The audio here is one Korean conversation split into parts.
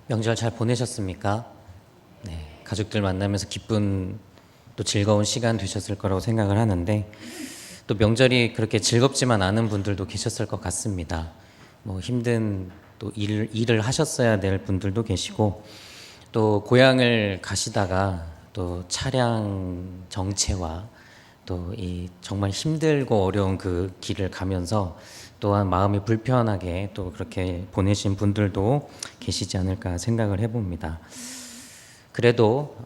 명절 잘 보내셨습니까? 네, 가족들 만나면서 기쁜 또 즐거운 시간 되셨을 거라고 생각을 하는데 또 명절이 그렇게 즐겁지만 않은 분들도 계셨을 것 같습니다. 뭐 힘든 또 일을 하셨어야 될 분들도 계시고 또 고향을 가시다가 또 차량 정체와 또 이 정말 힘들고 어려운 그 길을 가면서 또한 마음이 불편하게 또 그렇게 보내신 분들도 계시지 않을까 생각을 해봅니다. 그래도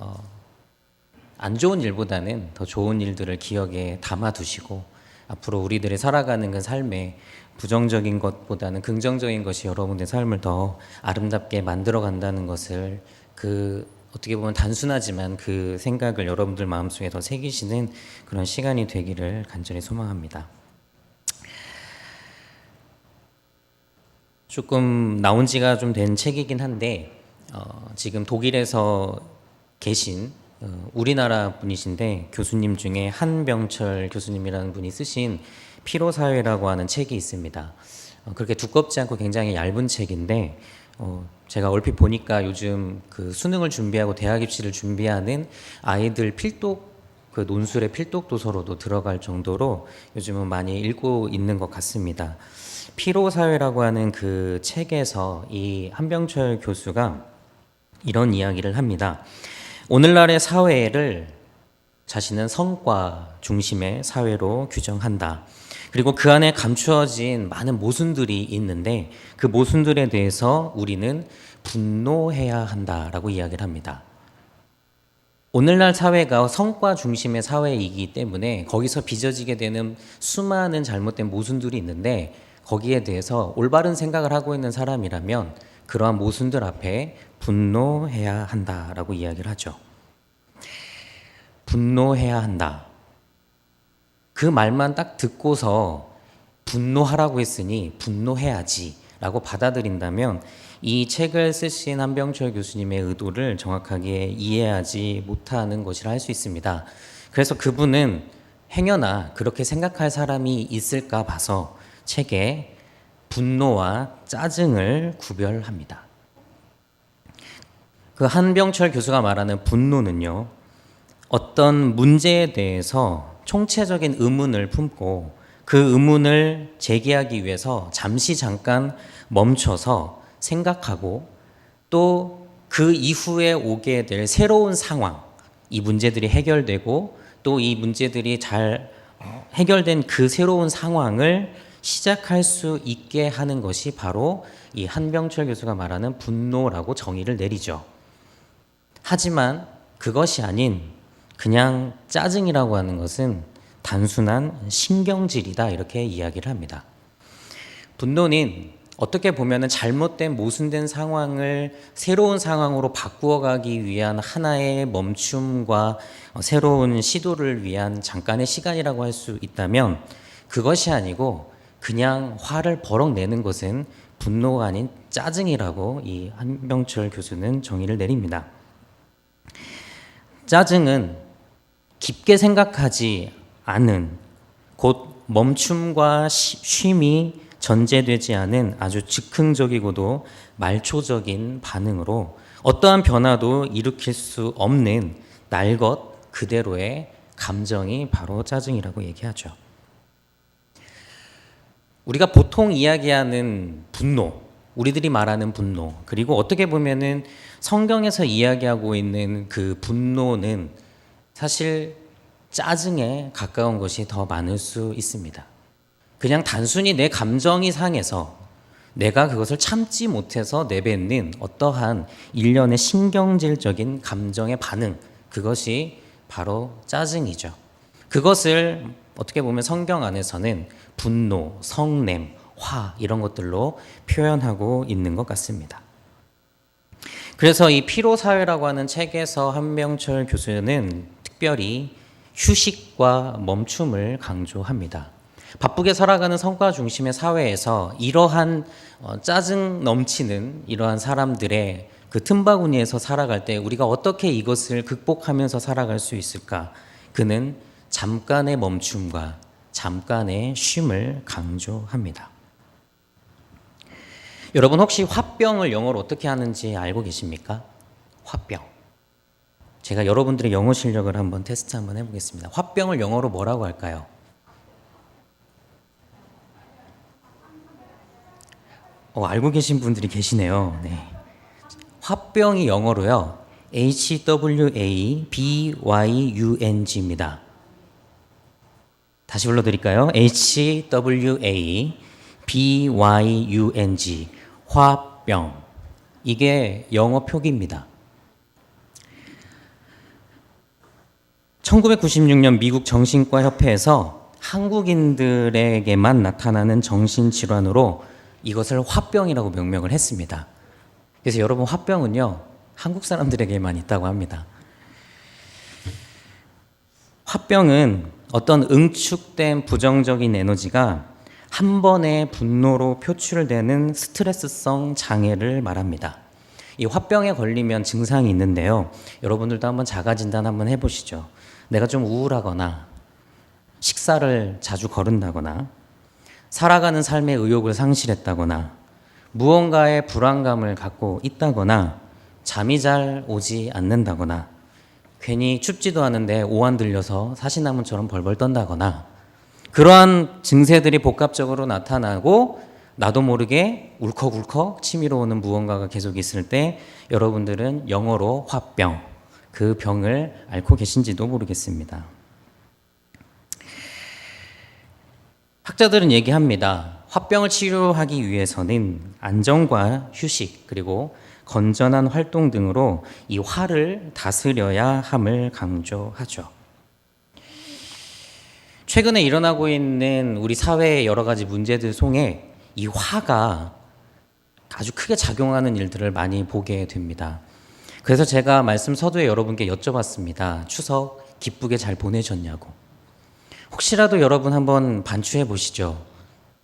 안 좋은 일보다는 더 좋은 일들을 기억에 담아두시고 앞으로 우리들의 살아가는 그 삶에 부정적인 것보다는 긍정적인 것이 여러분의 삶을 더 아름답게 만들어 간다는 것을 어떻게 보면 단순하지만 그 생각을 여러분들 마음속에 더 새기시는 그런 시간이 되기를 간절히 소망합니다. 조금 나온 지가 좀 된 책이긴 한데 지금 독일에서 계신 우리나라 분이신데 교수님 중에 한병철 교수님이라는 분이 쓰신 피로사회라고 하는 책이 있습니다. 그렇게 두껍지 않고 굉장히 얇은 책인데 제가 얼핏 보니까 요즘 그 수능을 준비하고 대학 입시를 준비하는 아이들 필독 그 논술의 필독 도서로도 들어갈 정도로 요즘은 많이 읽고 있는 것 같습니다. 피로사회라고 하는 그 책에서 이 한병철 교수가 이런 이야기를 합니다. 오늘날의 사회를 자신은 성과 중심의 사회로 규정한다. 그리고 그 안에 감추어진 많은 모순들이 있는데 그 모순들에 대해서 우리는 분노해야 한다라고 이야기를 합니다. 오늘날 사회가 성과 중심의 사회이기 때문에 거기서 빚어지게 되는 수많은 잘못된 모순들이 있는데 거기에 대해서 올바른 생각을 하고 있는 사람이라면 그러한 모순들 앞에 분노해야 한다라고 이야기를 하죠. 분노해야 한다. 그 말만 딱 듣고서 분노하라고 했으니 분노해야지 라고 받아들인다면 이 책을 쓰신 한병철 교수님의 의도를 정확하게 이해하지 못하는 것이라 할 수 있습니다. 그래서 그분은 행여나 그렇게 생각할 사람이 있을까 봐서 책에 분노와 짜증을 구별합니다. 그 한병철 교수가 말하는 분노는요, 어떤 문제에 대해서 총체적인 의문을 품고 그 의문을 제기하기 위해서 잠깐 멈춰서 생각하고 또 그 이후에 오게 될 새로운 상황, 이 문제들이 해결되고 또 이 문제들이 잘 해결된 그 새로운 상황을 시작할 수 있게 하는 것이 바로 이 한병철 교수가 말하는 분노라고 정의를 내리죠. 하지만 그것이 아닌 그냥 짜증이라고 하는 것은 단순한 신경질이다 이렇게 이야기를 합니다. 분노는 어떻게 보면 잘못된 모순된 상황을 새로운 상황으로 바꾸어 가기 위한 하나의 멈춤과 새로운 시도를 위한 잠깐의 시간이라고 할 수 있다면 그것이 아니고 그냥 화를 버럭 내는 것은 분노가 아닌 짜증이라고 이 한병철 교수는 정의를 내립니다. 짜증은 깊게 생각하지 않은 곧 멈춤과 쉼이 전제되지 않은 아주 즉흥적이고도 말초적인 반응으로 어떠한 변화도 일으킬 수 없는 날 것 그대로의 감정이 바로 짜증이라고 얘기하죠. 우리가 보통 이야기하는 분노, 우리들이 말하는 분노, 그리고 어떻게 보면은 성경에서 이야기하고 있는 그 분노는 사실 짜증에 가까운 것이 더 많을 수 있습니다. 그냥 단순히 내 감정이 상해서 내가 그것을 참지 못해서 내뱉는 어떠한 일련의 신경질적인 감정의 반응, 그것이 바로 짜증이죠. 그것을 어떻게 보면 성경 안에서는 분노, 성냄, 화 이런 것들로 표현하고 있는 것 같습니다. 그래서 이 피로사회라고 하는 책에서 한병철 교수는 특별히 휴식과 멈춤을 강조합니다. 바쁘게 살아가는 성과 중심의 사회에서 이러한 짜증 넘치는 이러한 사람들의 그 틈바구니에서 살아갈 때 우리가 어떻게 이것을 극복하면서 살아갈 수 있을까? 그는 잠깐의 멈춤과 잠깐의 쉼을 강조합니다. 여러분 혹시 화병을 영어로 어떻게 하는지 알고 계십니까? 화병. 제가 여러분들의 영어 실력을 한번 테스트 한번 해보겠습니다. 화병을 영어로 뭐라고 할까요? 알고 계신 분들이 계시네요. 네. 화병이 영어로요. HWABYUNG입니다. 다시 불러드릴까요? HWABYUNG. 화병. 이게 영어 표기입니다. 1996년 미국 정신과 협회에서 한국인들에게만 나타나는 정신질환으로 이것을 화병이라고 명명을 했습니다. 그래서 여러분 화병은요, 한국 사람들에게만 있다고 합니다. 화병은 어떤 응축된 부정적인 에너지가 한 번의 분노로 표출되는 스트레스성 장애를 말합니다. 이 화병에 걸리면 증상이 있는데요. 여러분들도 한번 자가 진단 한번 해보시죠. 내가 좀 우울하거나 식사를 자주 거른다거나 살아가는 삶의 의욕을 상실했다거나 무언가의 불안감을 갖고 있다거나 잠이 잘 오지 않는다거나 괜히 춥지도 않은데 오한 들려서 사시나무처럼 벌벌 떤다거나 그러한 증세들이 복합적으로 나타나고 나도 모르게 울컥울컥 치밀어 오는 무언가가 계속 있을 때 여러분들은 영어로 화병, 그 병을 앓고 계신지도 모르겠습니다. 학자들은 얘기합니다. 화병을 치료하기 위해서는 안정과 휴식 그리고 건전한 활동 등으로 이 화를 다스려야 함을 강조하죠. 최근에 일어나고 있는 우리 사회의 여러 가지 문제들 속에 이 화가 아주 크게 작용하는 일들을 많이 보게 됩니다. 그래서 제가 말씀 서두에 여러분께 여쭤봤습니다. 추석 기쁘게 잘 보내셨냐고. 혹시라도 여러분 한번 반추해 보시죠.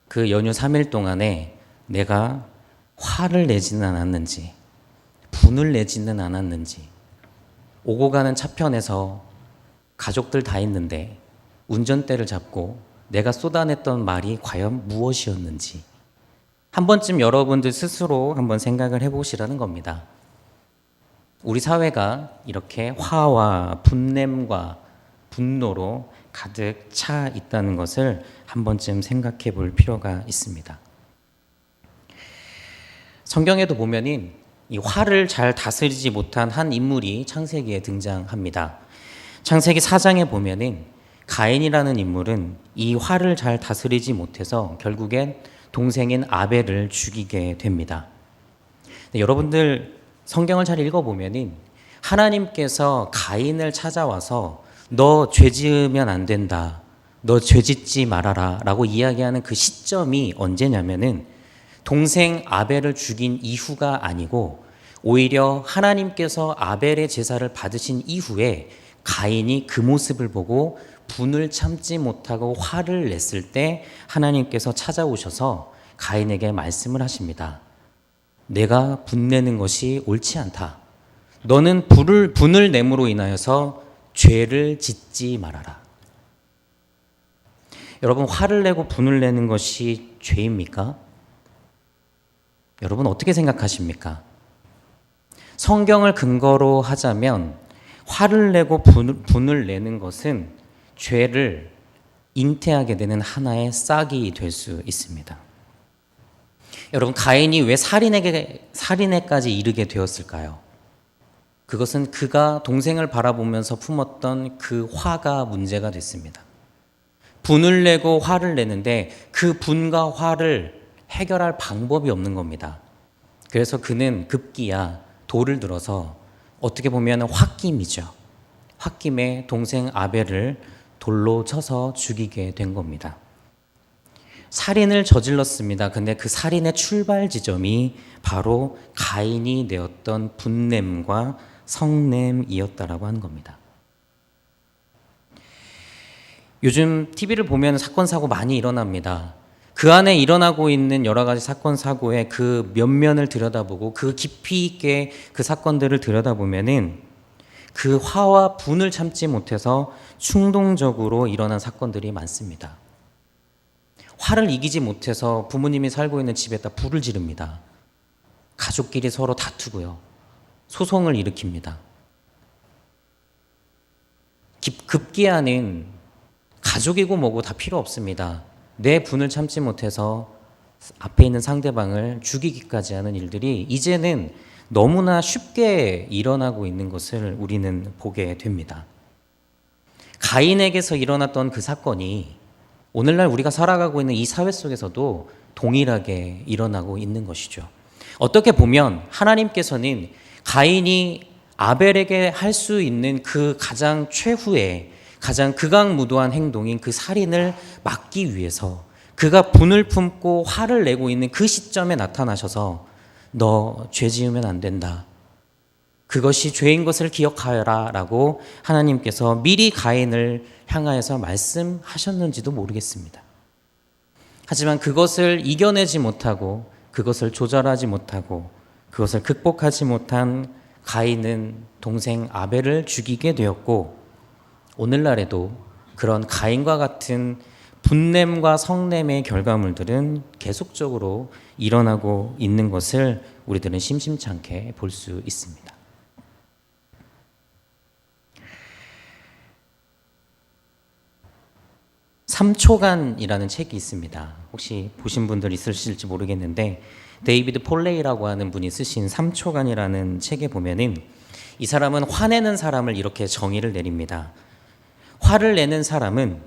그 연휴 3일 동안에 내가 화를 내지는 않았는지, 분을 내지는 않았는지, 오고 가는 차편에서 가족들 다 있는데 운전대를 잡고 내가 쏟아냈던 말이 과연 무엇이었는지 한 번쯤 여러분들 스스로 한번 생각을 해보시라는 겁니다. 우리 사회가 이렇게 화와 분냄과 분노로 가득 차 있다는 것을 한 번쯤 생각해 볼 필요가 있습니다. 성경에도 보면은 이 화를 잘 다스리지 못한 한 인물이 창세기에 등장합니다. 창세기 4장에 보면은 가인이라는 인물은 이 화를 잘 다스리지 못해서 결국엔 동생인 아벨을 죽이게 됩니다. 여러분들 성경을 잘 읽어보면은 하나님께서 가인을 찾아와서 너 죄 지으면 안 된다. 너 죄 짓지 말아라. 라고 이야기하는 그 시점이 언제냐면은 동생 아벨을 죽인 이후가 아니고 오히려 하나님께서 아벨의 제사를 받으신 이후에 가인이 그 모습을 보고 분을 참지 못하고 화를 냈을 때 하나님께서 찾아오셔서 가인에게 말씀을 하십니다. 내가 분내는 것이 옳지 않다. 너는 분을 내므로 인하여서 죄를 짓지 말아라. 여러분, 화를 내고 분을 내는 것이 죄입니까? 여러분 어떻게 생각하십니까? 성경을 근거로 하자면 화를 내고 분을 내는 것은 죄를 잉태하게 되는 하나의 싹이 될 수 있습니다. 여러분, 가인이 왜 살인에까지 이르게 되었을까요? 그것은 그가 동생을 바라보면서 품었던 그 화가 문제가 됐습니다. 분을 내고 화를 내는데 그 분과 화를 해결할 방법이 없는 겁니다. 그래서 그는 급기야 돌을 들어서 어떻게 보면 홧김이죠. 홧김에 동생 아벨을 돌로 쳐서 죽이게 된 겁니다. 살인을 저질렀습니다. 근데 그 살인의 출발 지점이 바로 가인이 내었던 분냄과 성냄이었다라고 하는 겁니다. 요즘 TV를 보면 사건 사고 많이 일어납니다. 그 안에 일어나고 있는 여러 가지 사건 사고의 그 면면을 들여다보고 그 깊이 있게 그 사건들을 들여다보면은 그 화와 분을 참지 못해서 충동적으로 일어난 사건들이 많습니다. 화를 이기지 못해서 부모님이 살고 있는 집에다 불을 지릅니다. 가족끼리 서로 다투고요. 소송을 일으킵니다. 급기야는 가족이고 뭐고 다 필요 없습니다. 내 분을 참지 못해서 앞에 있는 상대방을 죽이기까지 하는 일들이 이제는 너무나 쉽게 일어나고 있는 것을 우리는 보게 됩니다. 가인에게서 일어났던 그 사건이 오늘날 우리가 살아가고 있는 이 사회 속에서도 동일하게 일어나고 있는 것이죠. 어떻게 보면 하나님께서는 가인이 아벨에게 할 수 있는 그 가장 최후의 가장 극악무도한 행동인 그 살인을 막기 위해서 그가 분을 품고 화를 내고 있는 그 시점에 나타나셔서 너 죄 지으면 안 된다. 그것이 죄인 것을 기억하여라 라고 하나님께서 미리 가인을 향하여서 말씀하셨는지도 모르겠습니다. 하지만 그것을 이겨내지 못하고 그것을 조절하지 못하고 그것을 극복하지 못한 가인은 동생 아벨을 죽이게 되었고 오늘날에도 그런 가인과 같은 분냄과 성냄의 결과물들은 계속적으로 일어나고 있는 것을 우리들은 심심찮게 볼 수 있습니다. 삼초간이라는 책이 있습니다. 혹시 보신 분들 있으실지 모르겠는데 데이비드 폴레이라고 하는 분이 쓰신 삼초간이라는 책에 보면은 이 사람은 화내는 사람을 이렇게 정의를 내립니다. 화를 내는 사람은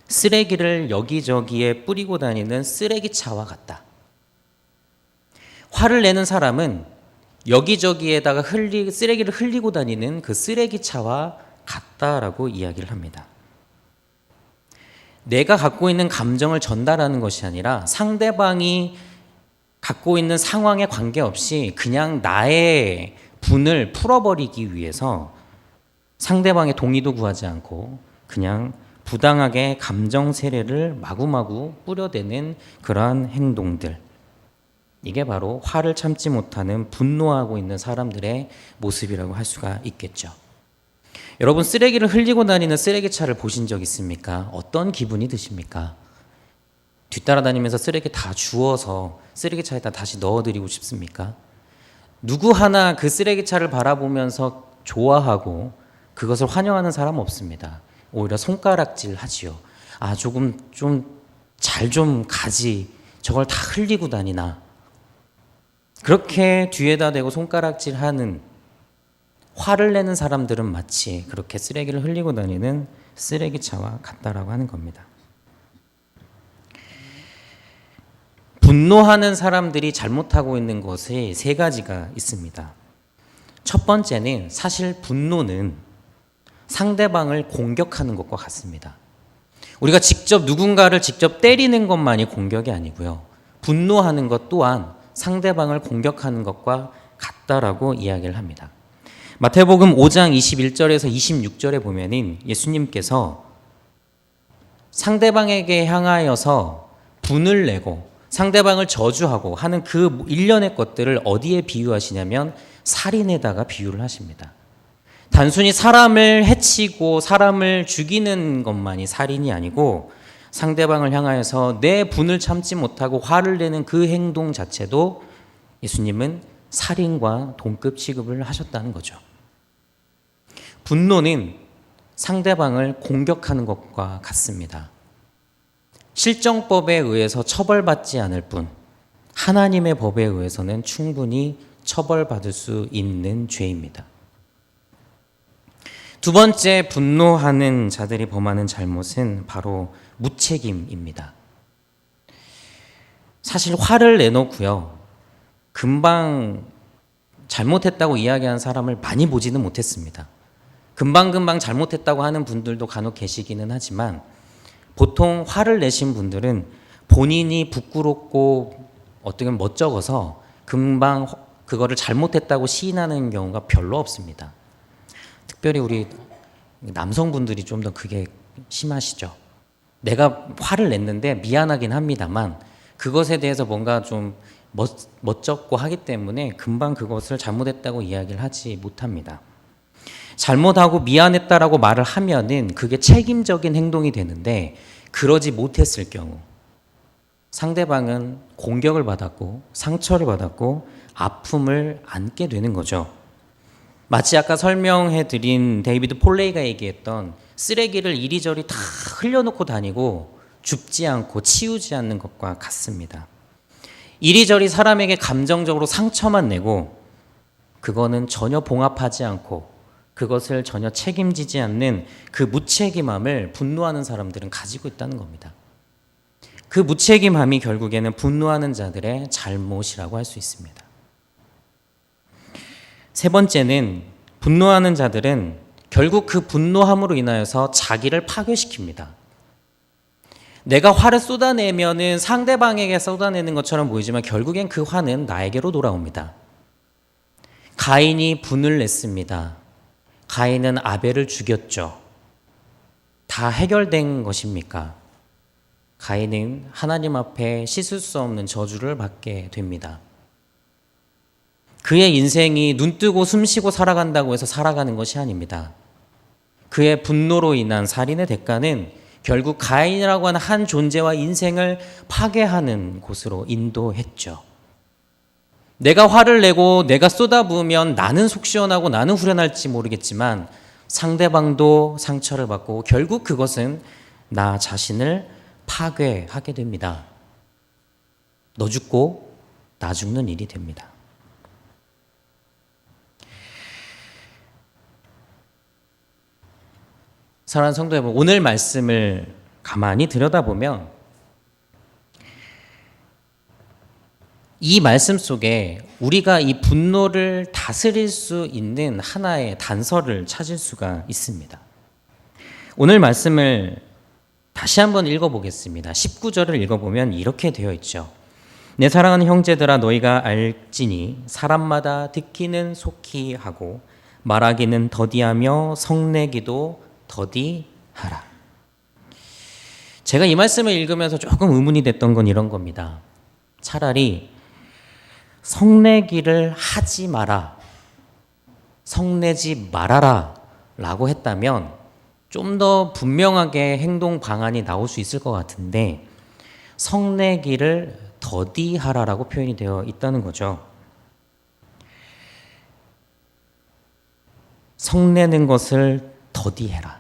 쓰레기를 여기저기에 뿌리고 다니는 쓰레기차와 같다. 화를 내는 사람은 여기저기에다가 쓰레기를 흘리고 다니는 그 쓰레기차와 같다라고 이야기를 합니다. 내가 갖고 있는 감정을 전달하는 것이 아니라 상대방이 갖고 있는 상황에 관계없이 그냥 나의 분을 풀어버리기 위해서 상대방의 동의도 구하지 않고 그냥 부당하게 감정 세례를 마구마구 뿌려대는 그러한 행동들. 이게 바로 화를 참지 못하는 분노하고 있는 사람들의 모습이라고 할 수가 있겠죠. 여러분 쓰레기를 흘리고 다니는 쓰레기차를 보신 적 있습니까? 어떤 기분이 드십니까? 뒤따라다니면서 쓰레기 다 주워서 쓰레기차에다 다시 넣어드리고 싶습니까? 누구 하나 그 쓰레기차를 바라보면서 좋아하고 그것을 환영하는 사람 없습니다. 오히려 손가락질 하지요. 아 조금 좀 잘 좀 가지. 저걸 다 흘리고 다니나. 그렇게 뒤에다 대고 손가락질하는 화를 내는 사람들은 마치 그렇게 쓰레기를 흘리고 다니는 쓰레기차와 같다라고 하는 겁니다. 분노하는 사람들이 잘못하고 있는 것이 세 가지가 있습니다. 첫 번째는 사실 분노는 상대방을 공격하는 것과 같습니다. 우리가 직접 누군가를 직접 때리는 것만이 공격이 아니고요. 분노하는 것 또한 상대방을 공격하는 것과 같다라고 이야기를 합니다. 마태복음 5장 21절에서 26절에 보면은 예수님께서 상대방에게 향하여서 분을 내고 상대방을 저주하고 하는 그 일련의 것들을 어디에 비유하시냐면 살인에다가 비유를 하십니다. 단순히 사람을 해치고 사람을 죽이는 것만이 살인이 아니고 상대방을 향하여서 내 분을 참지 못하고 화를 내는 그 행동 자체도 예수님은 살인과 동급 취급을 하셨다는 거죠. 분노는 상대방을 공격하는 것과 같습니다. 실정법에 의해서 처벌받지 않을 뿐 하나님의 법에 의해서는 충분히 처벌받을 수 있는 죄입니다. 두 번째, 분노하는 자들이 범하는 잘못은 바로 무책임입니다. 사실 화를 내놓고요, 금방 잘못했다고 이야기하는 사람을 많이 보지는 못했습니다. 금방금방 잘못했다고 하는 분들도 간혹 계시기는 하지만 보통 화를 내신 분들은 본인이 부끄럽고 어떻게 보면 멋쩍어서 금방 그거를 잘못했다고 시인하는 경우가 별로 없습니다. 특별히 우리 남성분들이 좀 더 그게 심하시죠. 내가 화를 냈는데 미안하긴 합니다만 그것에 대해서 뭔가 좀 멋쩍고 하기 때문에 금방 그것을 잘못했다고 이야기를 하지 못합니다. 잘못하고 미안했다라고 말을 하면은 그게 책임적인 행동이 되는데 그러지 못했을 경우 상대방은 공격을 받았고 상처를 받았고 아픔을 안게 되는 거죠. 마치 아까 설명해드린 데이비드 폴레이가 얘기했던 쓰레기를 이리저리 다 흘려놓고 다니고 줍지 않고 치우지 않는 것과 같습니다. 이리저리 사람에게 감정적으로 상처만 내고 그거는 전혀 봉합하지 않고 그것을 전혀 책임지지 않는 그 무책임함을 분노하는 사람들은 가지고 있다는 겁니다. 그 무책임함이 결국에는 분노하는 자들의 잘못이라고 할 수 있습니다. 세 번째는 분노하는 자들은 결국 그 분노함으로 인하여서 자기를 파괴시킵니다. 내가 화를 쏟아내면은 상대방에게 쏟아내는 것처럼 보이지만 결국엔 그 화는 나에게로 돌아옵니다. 가인이 분을 냈습니다. 가인은 아벨을 죽였죠. 다 해결된 것입니까? 가인은 하나님 앞에 씻을 수 없는 저주를 받게 됩니다. 그의 인생이 눈뜨고 숨쉬고 살아간다고 해서 살아가는 것이 아닙니다. 그의 분노로 인한 살인의 대가는 결국 가인이라고 하는 한 존재와 인생을 파괴하는 곳으로 인도했죠. 내가 화를 내고 내가 쏟아부으면 나는 속 시원하고 나는 후련할지 모르겠지만 상대방도 상처를 받고 결국 그것은 나 자신을 파괴하게 됩니다. 너 죽고 나 죽는 일이 됩니다. 사랑하는 성도 여러분, 오늘 말씀을 가만히 들여다보면 이 말씀 속에 우리가 이 분노를 다스릴 수 있는 하나의 단서를 찾을 수가 있습니다. 오늘 말씀을 다시 한번 읽어보겠습니다. 19절을 읽어보면 이렇게 되어 있죠. 내 사랑하는 형제들아 너희가 알지니 사람마다 듣기는 속히 하고 말하기는 더디하며 성내기도 더디하라. 제가 이 말씀을 읽으면서 조금 의문이 됐던 건 이런 겁니다. 차라리 성내기를 하지 마라, 성내지 말아라 라고 했다면 좀 더 분명하게 행동 방안이 나올 수 있을 것 같은데 성내기를 더디하라라고 표현이 되어 있다는 거죠. 성내는 것을 더디해라.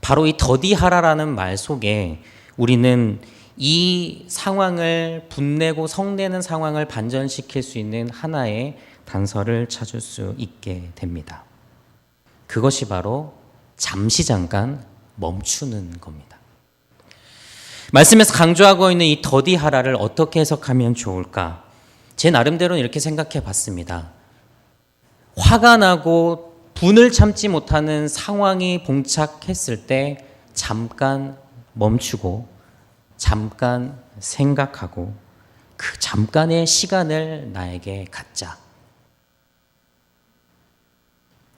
바로 이 더디하라라는 말 속에 우리는 이 상황을 분내고 성내는 상황을 반전시킬 수 있는 하나의 단서를 찾을 수 있게 됩니다. 그것이 바로 잠시 잠깐 멈추는 겁니다. 말씀에서 강조하고 있는 이 더디하라를 어떻게 해석하면 좋을까? 제 나름대로는 이렇게 생각해 봤습니다. 화가 나고 분을 참지 못하는 상황이 봉착했을 때 잠깐 멈추고 잠깐 생각하고 그 잠깐의 시간을 나에게 갖자.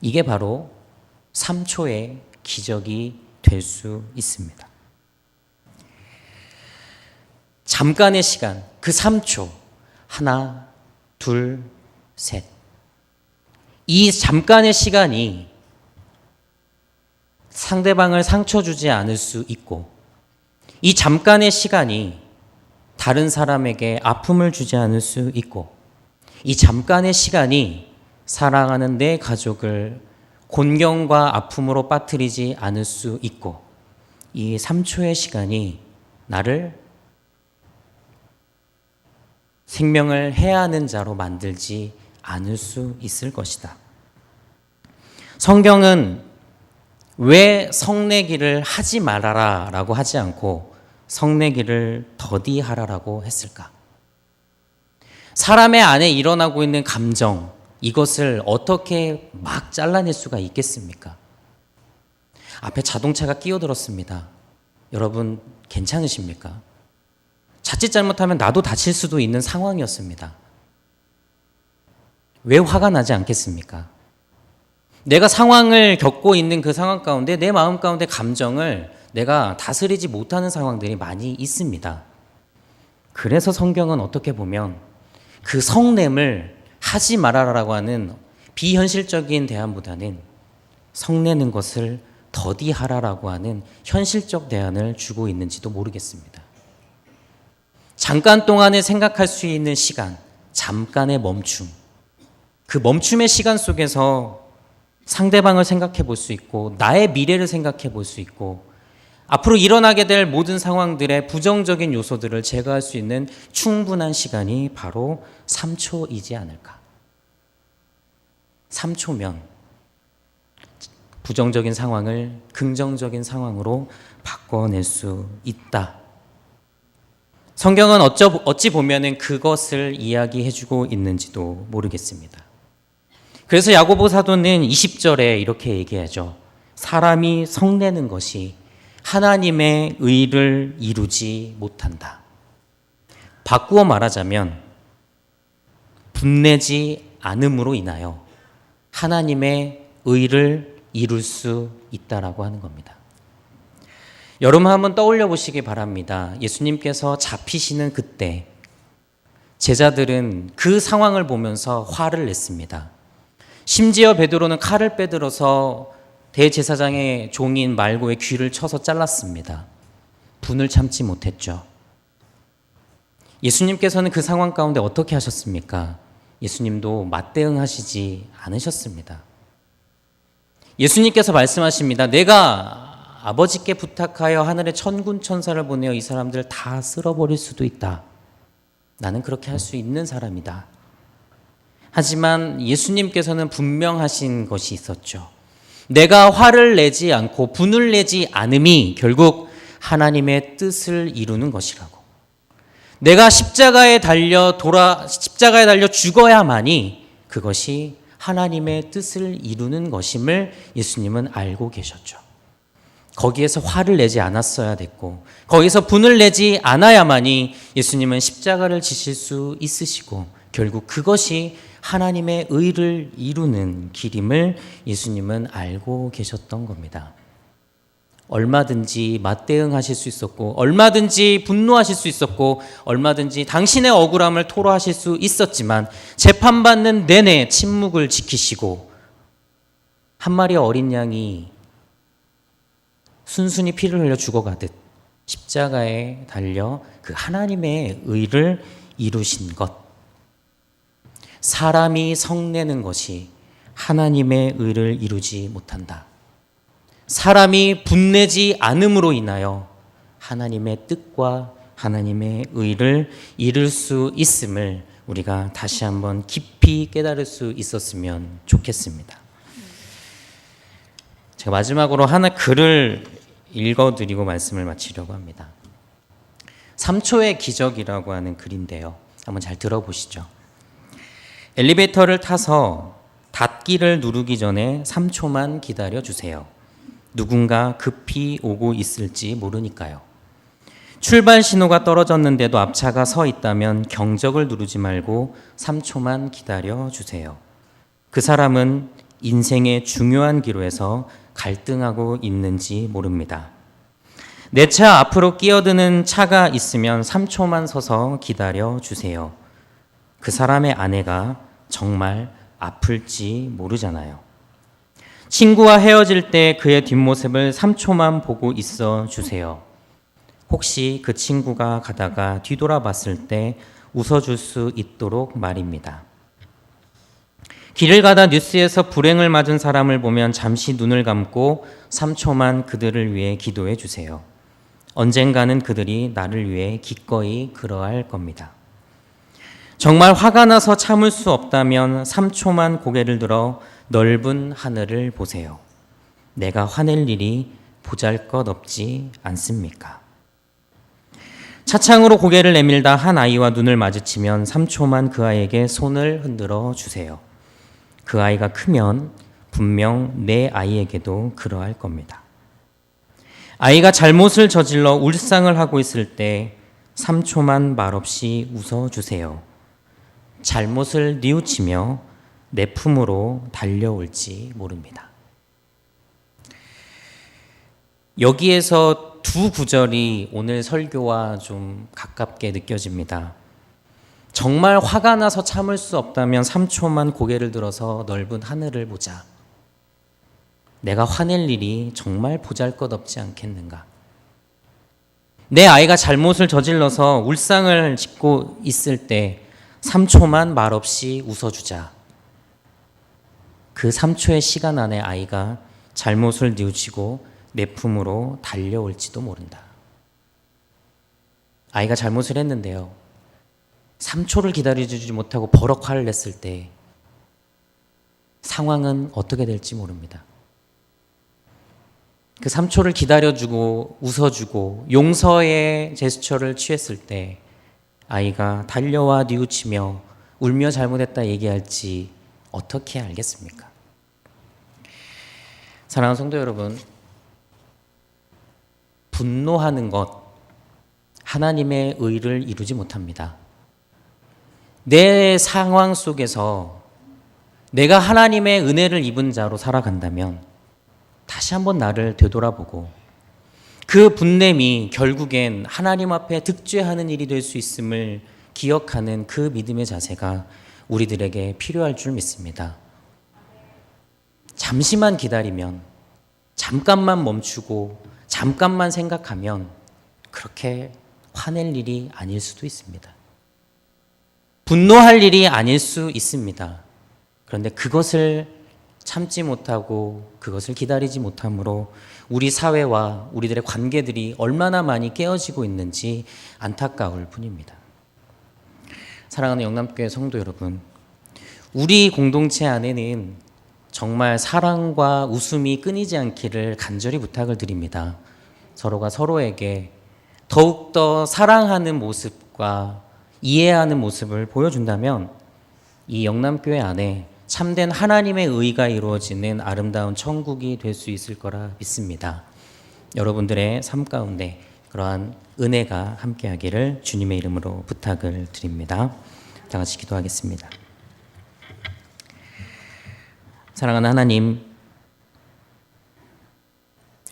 이게 바로 3초의 기적이 될 수 있습니다. 잠깐의 시간, 그 3초. 하나, 둘, 셋. 이 잠깐의 시간이 상대방을 상처 주지 않을 수 있고 이 잠깐의 시간이 다른 사람에게 아픔을 주지 않을 수 있고 이 잠깐의 시간이 사랑하는 내 가족을 곤경과 아픔으로 빠뜨리지 않을 수 있고 이 3초의 시간이 나를 생명을 해하는 자로 만들지 않을 수 있을 것이다. 성경은 왜 성내기를 하지 말아라 라고 하지 않고 성내기를 더디하라라고 했을까? 사람의 안에 일어나고 있는 감정, 이것을 어떻게 막 잘라낼 수가 있겠습니까? 앞에 자동차가 끼어들었습니다. 여러분 괜찮으십니까? 자칫 잘못하면 나도 다칠 수도 있는 상황이었습니다. 왜 화가 나지 않겠습니까? 내가 상황을 겪고 있는 그 상황 가운데 내 마음 가운데 감정을 내가 다스리지 못하는 상황들이 많이 있습니다. 그래서 성경은 어떻게 보면 그 성냄을 하지 말아라라고 하는 비현실적인 대안보다는 성내는 것을 더디하라라고 하는 현실적 대안을 주고 있는지도 모르겠습니다. 잠깐 동안에 생각할 수 있는 시간, 잠깐의 멈춤. 그 멈춤의 시간 속에서 상대방을 생각해 볼 수 있고 나의 미래를 생각해 볼 수 있고 앞으로 일어나게 될 모든 상황들의 부정적인 요소들을 제거할 수 있는 충분한 시간이 바로 3초이지 않을까. 3초면 부정적인 상황을 긍정적인 상황으로 바꿔낼 수 있다. 성경은 어찌 보면은 그것을 이야기해주고 있는지도 모르겠습니다. 그래서 야고보 사도는 20절에 이렇게 얘기하죠. 사람이 성내는 것이 하나님의 의를 이루지 못한다. 바꾸어 말하자면 분내지 않음으로 인하여 하나님의 의를 이룰 수 있다라고 하는 겁니다. 여러분 한번 떠올려 보시기 바랍니다. 예수님께서 잡히시는 그때 제자들은 그 상황을 보면서 화를 냈습니다. 심지어 베드로는 칼을 빼들어서 대제사장의 종인 말고의 귀를 쳐서 잘랐습니다. 분을 참지 못했죠. 예수님께서는 그 상황 가운데 어떻게 하셨습니까? 예수님도 맞대응하시지 않으셨습니다. 예수님께서 말씀하십니다. 내가 아버지께 부탁하여 하늘의 천군 천사를 보내어 이 사람들을 다 쓸어버릴 수도 있다. 나는 그렇게 할 수 있는 사람이다. 하지만 예수님께서는 분명하신 것이 있었죠. 내가 화를 내지 않고 분을 내지 않음이 결국 하나님의 뜻을 이루는 것이라고. 내가 십자가에 달려 죽어야만이 그것이 하나님의 뜻을 이루는 것임을 예수님은 알고 계셨죠. 거기에서 화를 내지 않았어야 됐고 거기서 분을 내지 않아야만이 예수님은 십자가를 지실 수 있으시고 결국 그것이 하나님의 의를 이루는 길임을 예수님은 알고 계셨던 겁니다. 얼마든지 맞대응하실 수 있었고 얼마든지 분노하실 수 있었고 얼마든지 당신의 억울함을 토로하실 수 있었지만 재판받는 내내 침묵을 지키시고 한 마리의 어린 양이 순순히 피를 흘려 죽어가듯 십자가에 달려 그 하나님의 의를 이루신 것. 사람이 성내는 것이 하나님의 의를 이루지 못한다. 사람이 분내지 않음으로 인하여 하나님의 뜻과 하나님의 의를 이룰 수 있음을 우리가 다시 한번 깊이 깨달을 수 있었으면 좋겠습니다. 제가 마지막으로 하나 글을 읽어드리고 말씀을 마치려고 합니다. 3초의 기적이라고 하는 글인데요. 한번 잘 들어보시죠. 엘리베이터를 타서 닫기를 누르기 전에 3초만 기다려 주세요. 누군가 급히 오고 있을지 모르니까요. 출발 신호가 떨어졌는데도 앞차가 서 있다면 경적을 누르지 말고 3초만 기다려 주세요. 그 사람은 인생의 중요한 기로에서 갈등하고 있는지 모릅니다. 내 차 앞으로 끼어드는 차가 있으면 3초만 서서 기다려 주세요. 그 사람의 아내가 정말 아플지 모르잖아요. 친구와 헤어질 때 그의 뒷모습을 3초만 보고 있어 주세요. 혹시 그 친구가 가다가 뒤돌아봤을 때 웃어줄 수 있도록 말입니다. 길을 가다 뉴스에서 불행을 맞은 사람을 보면 잠시 눈을 감고 3초만 그들을 위해 기도해 주세요. 언젠가는 그들이 나를 위해 기꺼이 그러할 겁니다. 정말 화가 나서 참을 수 없다면 3초만 고개를 들어 넓은 하늘을 보세요. 내가 화낼 일이 보잘것없지 않습니까? 차창으로 고개를 내밀다 한 아이와 눈을 마주치면 3초만 그 아이에게 손을 흔들어 주세요. 그 아이가 크면 분명 내 아이에게도 그러할 겁니다. 아이가 잘못을 저질러 울상을 하고 있을 때 3초만 말없이 웃어주세요. 잘못을 뉘우치며 내 품으로 달려올지 모릅니다. 여기에서 두 구절이 오늘 설교와 좀 가깝게 느껴집니다. 정말 화가 나서 참을 수 없다면 3초만 고개를 들어서 넓은 하늘을 보자. 내가 화낼 일이 정말 보잘것없지 않겠는가? 내 아이가 잘못을 저질러서 울상을 짓고 있을 때 3초만 말없이 웃어주자. 그 3초의 시간 안에 아이가 잘못을 뉘우치고 내 품으로 달려올지도 모른다. 아이가 잘못을 했는데요. 3초를 기다려주지 못하고 버럭 화를 냈을 때 상황은 어떻게 될지 모릅니다. 그 3초를 기다려주고 웃어주고 용서의 제스처를 취했을 때 아이가 달려와 뉘우치며 울며 잘못했다 얘기할지 어떻게 알겠습니까? 사랑하는 성도 여러분, 분노하는 것 하나님의 의를 이루지 못합니다. 내 상황 속에서 내가 하나님의 은혜를 입은 자로 살아간다면 다시 한번 나를 되돌아보고 그 분냄이 결국엔 하나님 앞에 득죄하는 일이 될 수 있음을 기억하는 그 믿음의 자세가 우리들에게 필요할 줄 믿습니다. 잠시만 기다리면, 잠깐만 멈추고 잠깐만 생각하면 그렇게 화낼 일이 아닐 수도 있습니다. 분노할 일이 아닐 수 있습니다. 그런데 그것을 참지 못하고 그것을 기다리지 못함으로 우리 사회와 우리들의 관계들이 얼마나 많이 깨어지고 있는지 안타까울 뿐입니다. 사랑하는 영남교회 성도 여러분, 우리 공동체 안에는 정말 사랑과 웃음이 끊이지 않기를 간절히 부탁을 드립니다. 서로가 서로에게 더욱더 사랑하는 모습과 이해하는 모습을 보여준다면 이 영남교회 안에 참된 하나님의 의가 이루어지는 아름다운 천국이 될 수 있을 거라 믿습니다. 여러분들의 삶 가운데 그러한 은혜가 함께하기를 주님의 이름으로 부탁을 드립니다. 다 같이 기도하겠습니다. 사랑하는 하나님,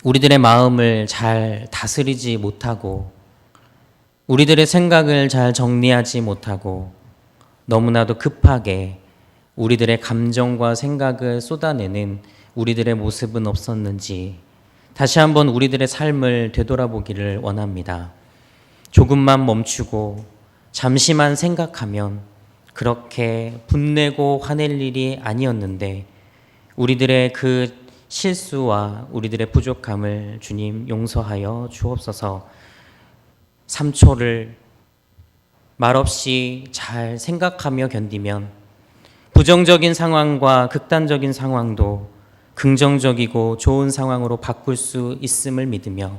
우리들의 마음을 잘 다스리지 못하고 우리들의 생각을 잘 정리하지 못하고 너무나도 급하게 우리들의 감정과 생각을 쏟아내는 우리들의 모습은 없었는지 다시 한번 우리들의 삶을 되돌아보기를 원합니다. 조금만 멈추고 잠시만 생각하면 그렇게 분내고 화낼 일이 아니었는데 우리들의 그 실수와 우리들의 부족함을 주님 용서하여 주옵소서. 3초를 말없이 잘 생각하며 견디면 부정적인 상황과 극단적인 상황도 긍정적이고 좋은 상황으로 바꿀 수 있음을 믿으며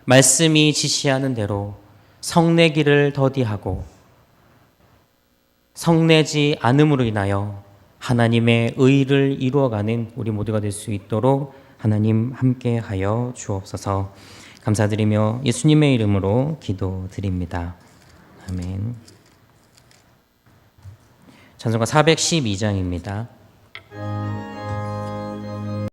말씀이 지시하는 대로 성내기를 더디하고 성내지 않음으로 인하여 하나님의 의를 이루어가는 우리 모두가 될 수 있도록 하나님 함께하여 주옵소서. 감사드리며 예수님의 이름으로 기도드립니다. 아멘. 찬송가 412장입니다.